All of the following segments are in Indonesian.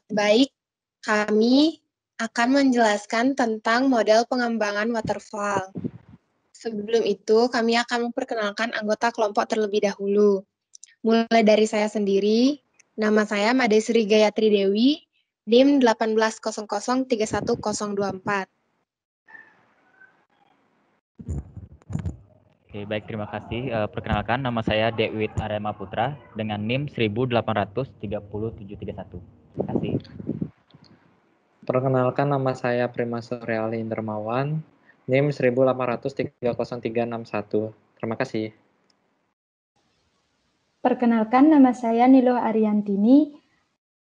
Baik, kami akan menjelaskan tentang model pengembangan waterfall. Sebelum itu, kami akan memperkenalkan anggota kelompok terlebih dahulu. Mulai dari saya sendiri, nama saya Madesri Gayatri Dewi, NIM 18003104. Oke, baik, terima kasih. Perkenalkan, nama saya Dewit Arema Putra dengan NIM 1883731. Terima kasih. Perkenalkan, nama saya Prima Suryali Indermawan, NIM 1803031. Terima kasih. Perkenalkan, nama saya Nilo Ariantini,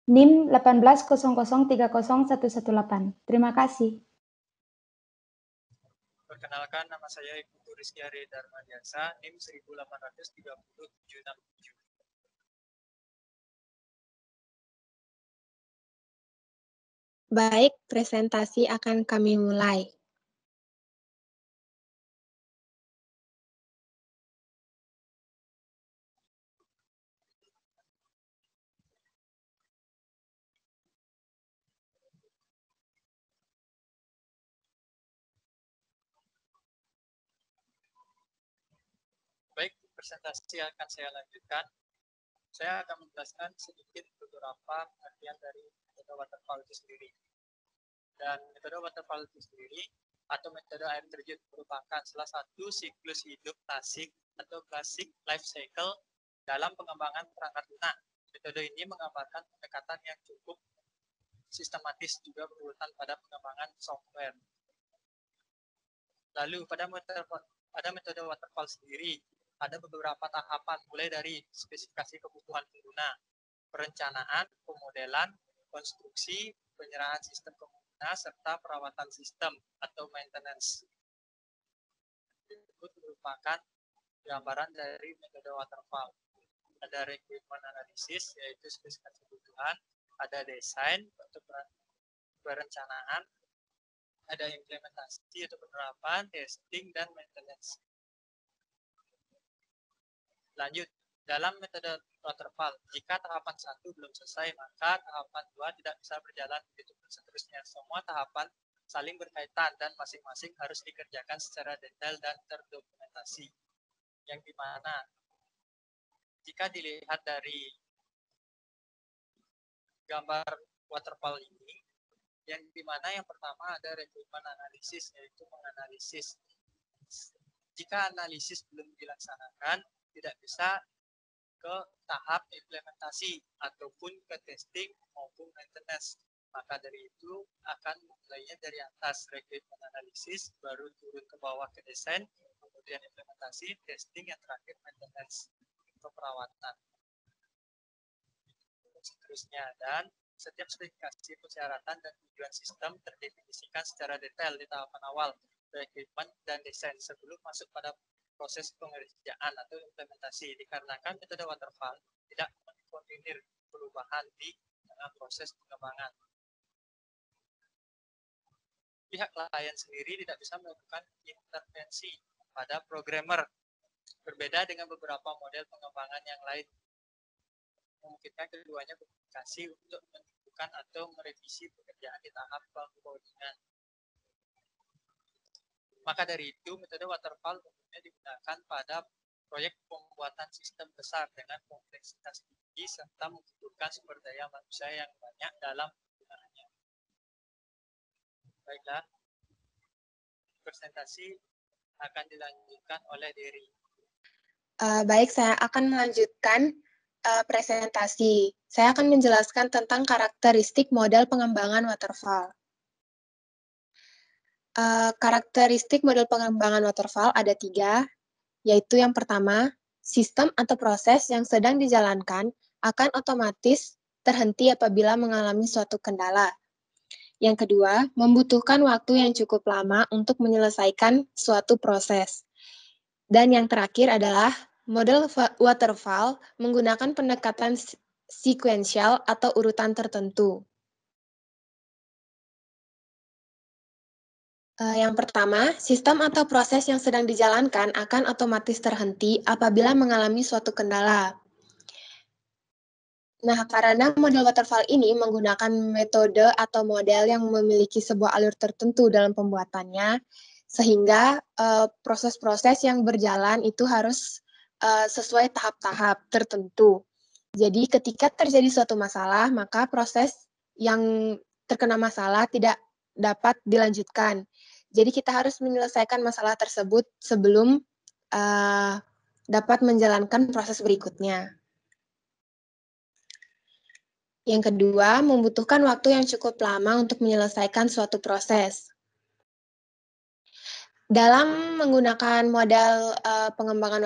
NIM 1800301118. Terima kasih. Perkenalkan, nama saya Ibu Rizky Ari Darmadiasa, NIM 1830767. Baik, presentasi akan kami mulai. Baik, presentasi akan saya lanjutkan. Saya akan menjelaskan sedikit beberapa pengertian dari metode waterfall itu sendiri. Dan metode waterfall itu sendiri atau metode air terjun merupakan salah satu siklus hidup klasik atau classic life cycle dalam pengembangan perangkat lunak. Metode ini menggambarkan pendekatan yang cukup sistematis juga berurutan pada pengembangan software. Lalu pada metode waterfall sendiri ada beberapa tahapan, mulai dari spesifikasi kebutuhan pengguna, perencanaan, pemodelan, konstruksi, penyerahan sistem pengguna, serta perawatan sistem atau maintenance. Itu merupakan gambaran dari metode waterfall. Ada requirement analysis, yaitu spesifikasi kebutuhan, ada desain untuk perencanaan, ada implementasi atau penerapan, testing, dan maintenance. Lanjut, dalam metode waterfall, jika tahapan 1 belum selesai, maka tahapan 2 tidak bisa berjalan begitu seterusnya. Semua tahapan saling berkaitan dan masing-masing harus dikerjakan secara detail dan terdokumentasi. Yang dimana, jika dilihat dari gambar waterfall ini, yang dimana yang pertama ada requirement analysis, yaitu menganalisis. Jika analisis belum dilaksanakan, tidak bisa ke tahap implementasi ataupun ke testing maupun maintenance. Maka dari itu akan mulainya dari atas requirement analysis, baru turun ke bawah ke desain, kemudian implementasi, testing, yang terakhir maintenance atau perawatan. Seterusnya, dan setiap spesifikasi persyaratan dan tujuan sistem terdefinisikan secara detail di tahapan awal requirement dan desain sebelum masuk pada proses pengerjaan atau implementasi, dikarenakan metode waterfall tidak mengkoordinir perubahan di tengah proses pengembangan. Pihak klien sendiri tidak bisa melakukan intervensi pada programmer, berbeda dengan beberapa model pengembangan yang lain. Memungkinkan keduanya berkomunikasi untuk menentukan atau merevisi pekerjaan di tahap pengkoordinatan. Maka dari itu, metode waterfall umumnya digunakan pada proyek pembuatan sistem besar dengan kompleksitas tinggi serta membutuhkan sumber daya manusia yang banyak dalam penggunaannya. Baiklah, presentasi akan dilanjutkan oleh Dery. Baik, saya akan melanjutkan presentasi. Saya akan menjelaskan tentang karakteristik model pengembangan waterfall. Karakteristik model pengembangan waterfall ada 3, yaitu yang pertama, sistem atau proses yang sedang dijalankan akan otomatis terhenti apabila mengalami suatu kendala. Yang kedua, membutuhkan waktu yang cukup lama untuk menyelesaikan suatu proses. Dan yang terakhir adalah model waterfall menggunakan pendekatan sequential atau urutan tertentu. Yang pertama, sistem atau proses yang sedang dijalankan akan otomatis terhenti apabila mengalami suatu kendala. Nah, karena model waterfall ini menggunakan metode atau model yang memiliki sebuah alur tertentu dalam pembuatannya, sehingga proses-proses yang berjalan itu harus sesuai tahap-tahap tertentu. Jadi ketika terjadi suatu masalah, maka proses yang terkena masalah tidak dapat dilanjutkan. Jadi kita harus menyelesaikan masalah tersebut sebelum dapat menjalankan proses berikutnya. Yang kedua, membutuhkan waktu yang cukup lama untuk menyelesaikan suatu proses. Dalam menggunakan model pengembangan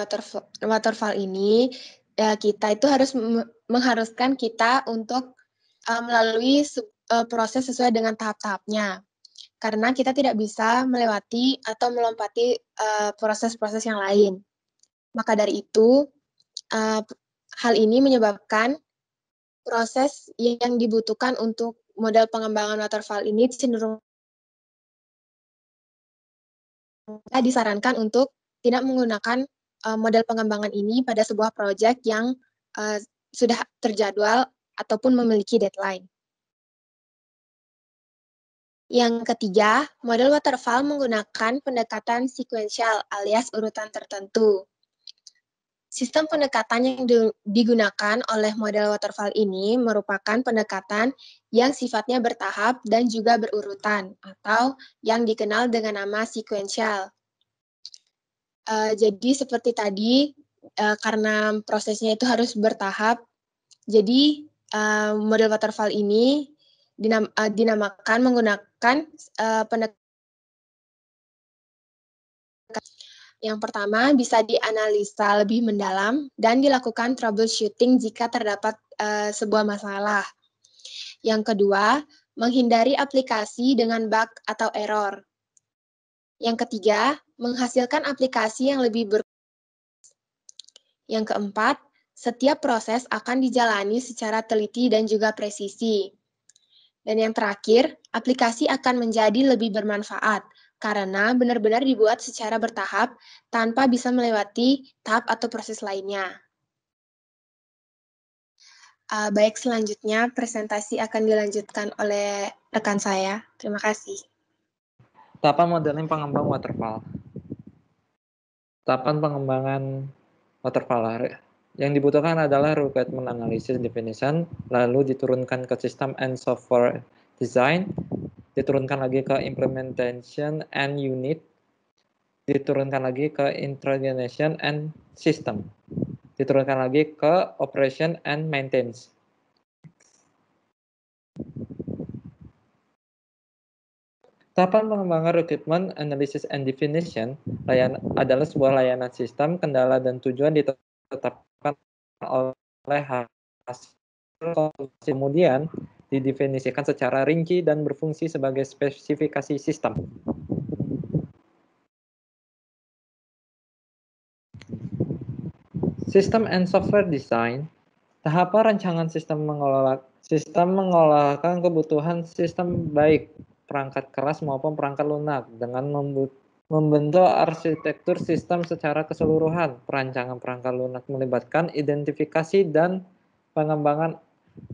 waterfall ini, kita itu harus mengharuskan kita untuk melalui proses sesuai dengan tahap-tahapnya. Karena kita tidak bisa melewati atau melompati proses-proses yang lain. Maka dari itu, hal ini menyebabkan proses yang dibutuhkan untuk model pengembangan waterfall ini cenderung disarankan untuk tidak menggunakan model pengembangan ini pada sebuah proyek yang sudah terjadwal ataupun memiliki deadline. Yang ketiga, model waterfall menggunakan pendekatan sequential alias urutan tertentu. Sistem pendekatan yang digunakan oleh model waterfall ini merupakan pendekatan yang sifatnya bertahap dan juga berurutan, atau yang dikenal dengan nama sequential. Jadi seperti tadi, karena prosesnya itu harus bertahap, jadi model waterfall ini dinamakan menggunakan pendekatan. Yang pertama, bisa dianalisa lebih mendalam dan dilakukan troubleshooting jika terdapat sebuah masalah. Yang kedua, menghindari aplikasi dengan bug atau error. Yang ketiga, menghasilkan aplikasi yang lebih Yang keempat, setiap proses akan dijalani secara teliti dan juga presisi. Dan yang terakhir, aplikasi akan menjadi lebih bermanfaat karena benar-benar dibuat secara bertahap tanpa bisa melewati tahap atau proses lainnya. Baik, selanjutnya presentasi akan dilanjutkan oleh rekan saya. Terima kasih. Tahapan modeling pengembang waterfall. Tahapan pengembangan waterfall yang dibutuhkan adalah requirement analysis definition, lalu diturunkan ke sistem and software design, diturunkan lagi ke implementation and unit, diturunkan lagi ke integration and system, diturunkan lagi ke operation and maintenance. Tahapan pengembangan requirement analysis and definition adalah sebuah layanan sistem, kendala, dan tujuan ditetapkan oleh hasil kemudian didefinisikan secara rinci dan berfungsi sebagai spesifikasi sistem. System and software design, tahapan rancangan sistem mengolahkan kebutuhan sistem baik perangkat keras maupun perangkat lunak dengan membentuk arsitektur sistem secara keseluruhan. Perancangan perangkat lunak melibatkan identifikasi dan pengembangan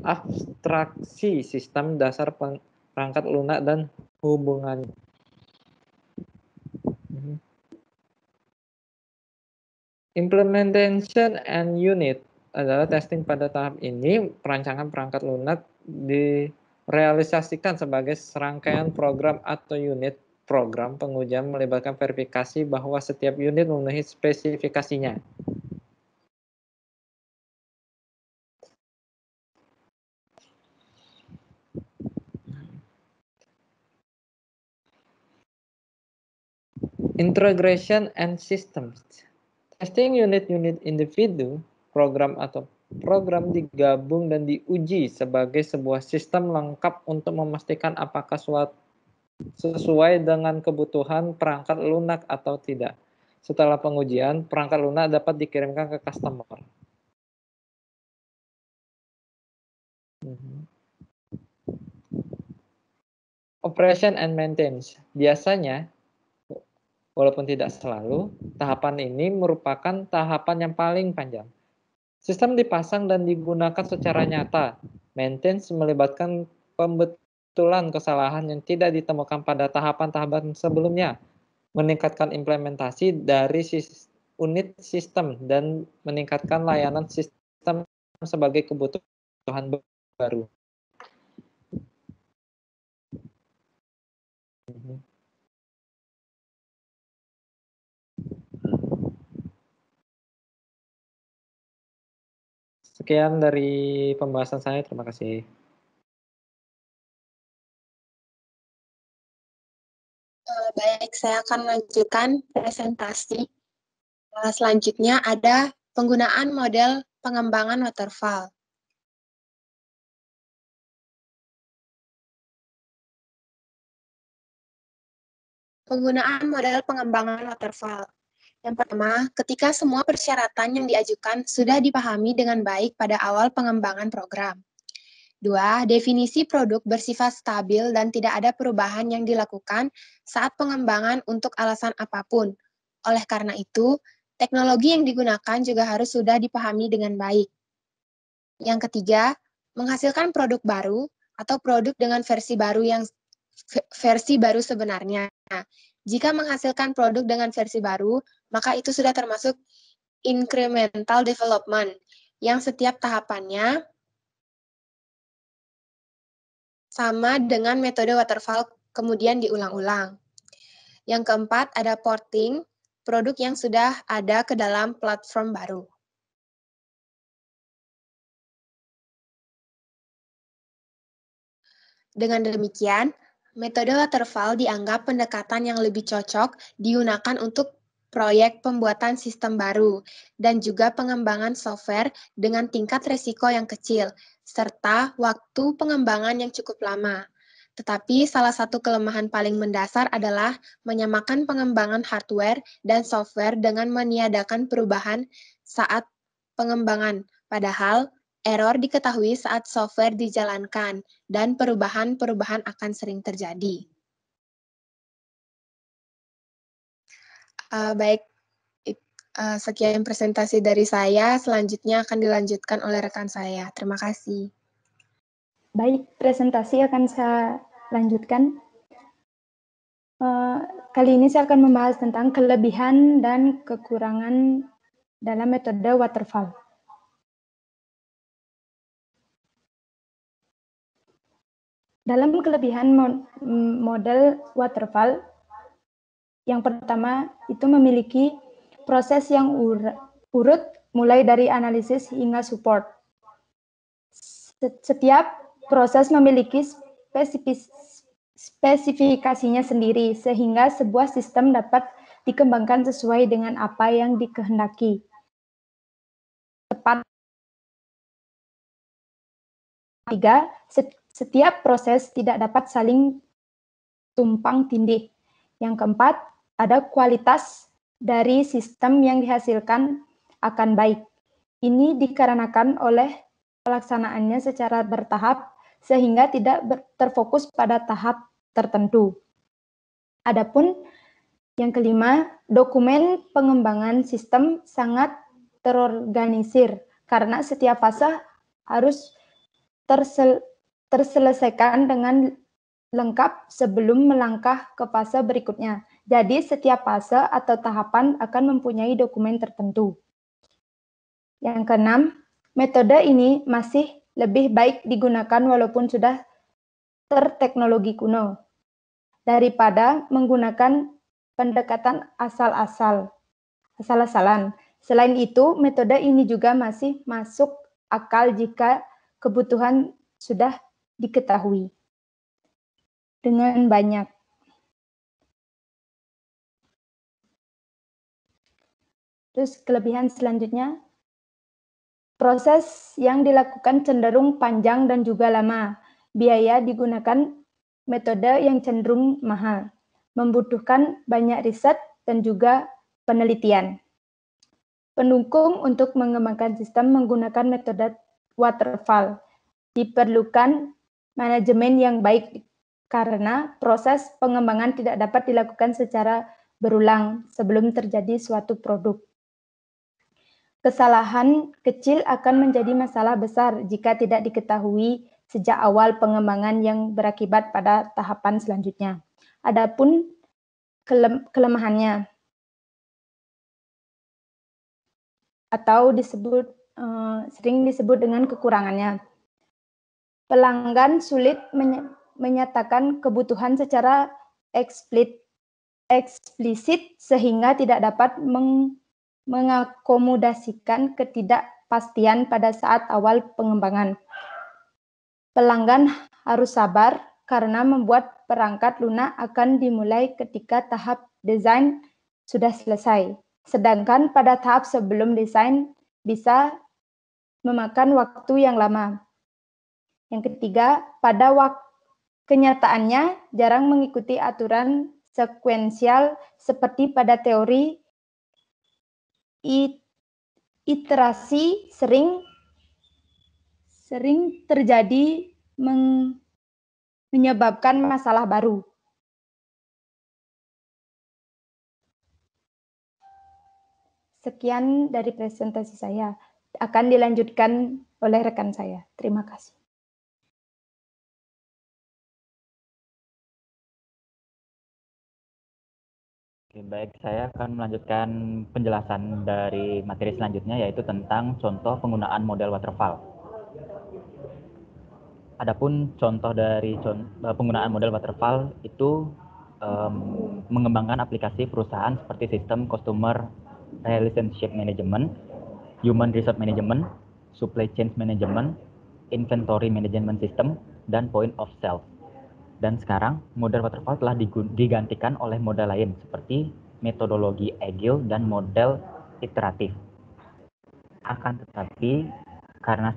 abstraksi sistem dasar perangkat lunak dan hubungannya. Implementation and unit adalah testing pada tahap ini. Perancangan perangkat lunak direalisasikan sebagai serangkaian program atau unit program. Pengujian melibatkan verifikasi bahwa setiap unit memenuhi spesifikasinya. Integration and systems. Testing unit-unit individu, program atau program digabung dan diuji sebagai sebuah sistem lengkap untuk memastikan apakah sesuai dengan kebutuhan perangkat lunak atau tidak. Setelah pengujian, perangkat lunak dapat dikirimkan ke customer. Operation and maintenance. Biasanya, walaupun tidak selalu, tahapan ini merupakan tahapan yang paling panjang. Sistem dipasang dan digunakan secara nyata. Maintenance melibatkan pembetulan kesalahan yang tidak ditemukan pada tahapan-tahapan sebelumnya, meningkatkan implementasi dari unit sistem, dan meningkatkan layanan sistem sebagai kebutuhan baru. Sekian dari pembahasan saya, terima kasih. Baik, saya akan melanjutkan presentasi. Selanjutnya ada penggunaan model pengembangan waterfall. Penggunaan model pengembangan waterfall. Yang pertama, ketika semua persyaratan yang diajukan sudah dipahami dengan baik pada awal pengembangan program. 2. Definisi produk bersifat stabil dan tidak ada perubahan yang dilakukan saat pengembangan untuk alasan apapun. Oleh karena itu, teknologi yang digunakan juga harus sudah dipahami dengan baik. Yang ketiga, menghasilkan produk baru atau produk dengan versi baru sebenarnya. Jika menghasilkan produk dengan versi baru, maka itu sudah termasuk incremental development, yang setiap tahapannya sama dengan metode waterfall kemudian diulang-ulang. Yang keempat, ada porting, produk yang sudah ada ke dalam platform baru. Dengan demikian, metode waterfall dianggap pendekatan yang lebih cocok digunakan untuk proyek pembuatan sistem baru dan juga pengembangan software dengan tingkat resiko yang kecil, serta waktu pengembangan yang cukup lama. Tetapi salah satu kelemahan paling mendasar adalah menyamakan pengembangan hardware dan software dengan meniadakan perubahan saat pengembangan, padahal error diketahui saat software dijalankan, dan perubahan-perubahan akan sering terjadi. Baik, sekian presentasi dari saya. Selanjutnya akan dilanjutkan oleh rekan saya. Terima kasih. Baik, presentasi akan saya lanjutkan. Kali ini saya akan membahas tentang kelebihan dan kekurangan dalam metode waterfall. Dalam kelebihan model waterfall, yang pertama itu memiliki proses yang urut mulai dari analisis hingga support. Setiap proses memiliki spesifikasinya sendiri, sehingga sebuah sistem dapat dikembangkan sesuai dengan apa yang dikehendaki. Tepat. 3. Setiap proses tidak dapat saling tumpang tindih. Yang keempat, ada kualitas dari sistem yang dihasilkan akan baik. Ini dikarenakan oleh pelaksanaannya secara bertahap sehingga tidak terfokus pada tahap tertentu. Adapun yang kelima, dokumen pengembangan sistem sangat terorganisir karena setiap fase harus terselesaikan dengan lengkap sebelum melangkah ke fase berikutnya. Jadi setiap fase atau tahapan akan mempunyai dokumen tertentu. Yang keenam, metode ini masih lebih baik digunakan walaupun sudah terteknologi kuno daripada menggunakan pendekatan asal-asalan. Selain itu, metode ini juga masih masuk akal jika kebutuhan sudah diketahui dengan banyak. Terus kelebihan selanjutnya, proses yang dilakukan cenderung panjang dan juga lama. Biaya digunakan metode yang cenderung mahal, membutuhkan banyak riset dan juga penelitian. Pendukung untuk mengembangkan sistem menggunakan metode waterfall. Diperlukan manajemen yang baik karena proses pengembangan tidak dapat dilakukan secara berulang sebelum terjadi suatu produk. Kesalahan kecil akan menjadi masalah besar jika tidak diketahui sejak awal pengembangan yang berakibat pada tahapan selanjutnya. Adapun kelemahannya atau sering disebut dengan kekurangannya. Pelanggan sulit menyatakan kebutuhan secara eksplisit sehingga tidak dapat mengakomodasikan ketidakpastian pada saat awal pengembangan. Pelanggan harus sabar karena membuat perangkat lunak akan dimulai ketika tahap desain sudah selesai. Sedangkan pada tahap sebelum desain bisa memakan waktu yang lama. Yang ketiga, pada kenyataannya jarang mengikuti aturan sekuensial seperti pada teori. Iterasi sering terjadi menyebabkan masalah baru. Sekian dari presentasi saya. Akan dilanjutkan oleh rekan saya. Terima kasih. Oke, baik, saya akan melanjutkan penjelasan dari materi selanjutnya, yaitu tentang contoh penggunaan model waterfall. Adapun contoh dari penggunaan model waterfall itu mengembangkan aplikasi perusahaan seperti sistem Customer Relationship Management, Human Resource Management, Supply Chain Management, Inventory Management System, dan Point of Sale. Dan sekarang model waterfall telah digantikan oleh model lain seperti metodologi agile dan model iteratif. Akan tetapi karena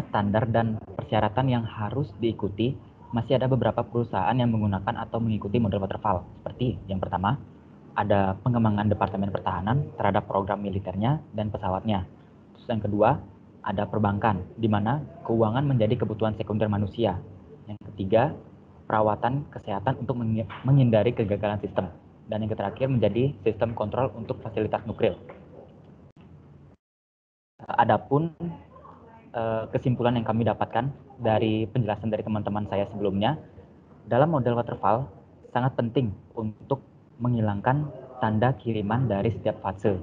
standar dan persyaratan yang harus diikuti, masih ada beberapa perusahaan yang menggunakan atau mengikuti model waterfall. Seperti yang pertama, ada pengembangan Departemen Pertahanan terhadap program militernya dan pesawatnya. Terus yang kedua, ada perbankan, di mana keuangan menjadi kebutuhan sekunder manusia. Yang ketiga, perawatan kesehatan untuk menghindari kegagalan sistem. Dan yang terakhir menjadi sistem kontrol untuk fasilitas nuklir. Adapun kesimpulan yang kami dapatkan dari penjelasan dari teman-teman saya sebelumnya, dalam model waterfall sangat penting untuk menghilangkan tanda kiriman dari setiap fase.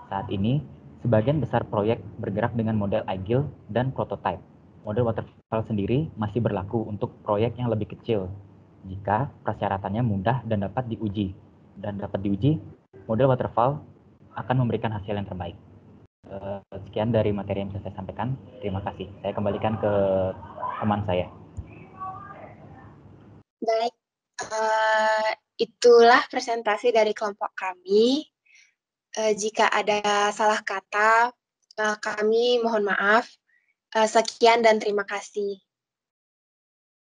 Saat ini, sebagian besar proyek bergerak dengan model agile dan prototype. Model waterfall sendiri masih berlaku untuk proyek yang lebih kecil jika persyaratannya mudah dan dapat diuji. Dan dapat diuji, model waterfall akan memberikan hasil yang terbaik. Sekian dari materi yang bisa saya sampaikan. Terima kasih. Saya kembalikan ke teman saya. Baik, itulah presentasi dari kelompok kami. Jika ada salah kata, kami mohon maaf. Sekian dan terima kasih.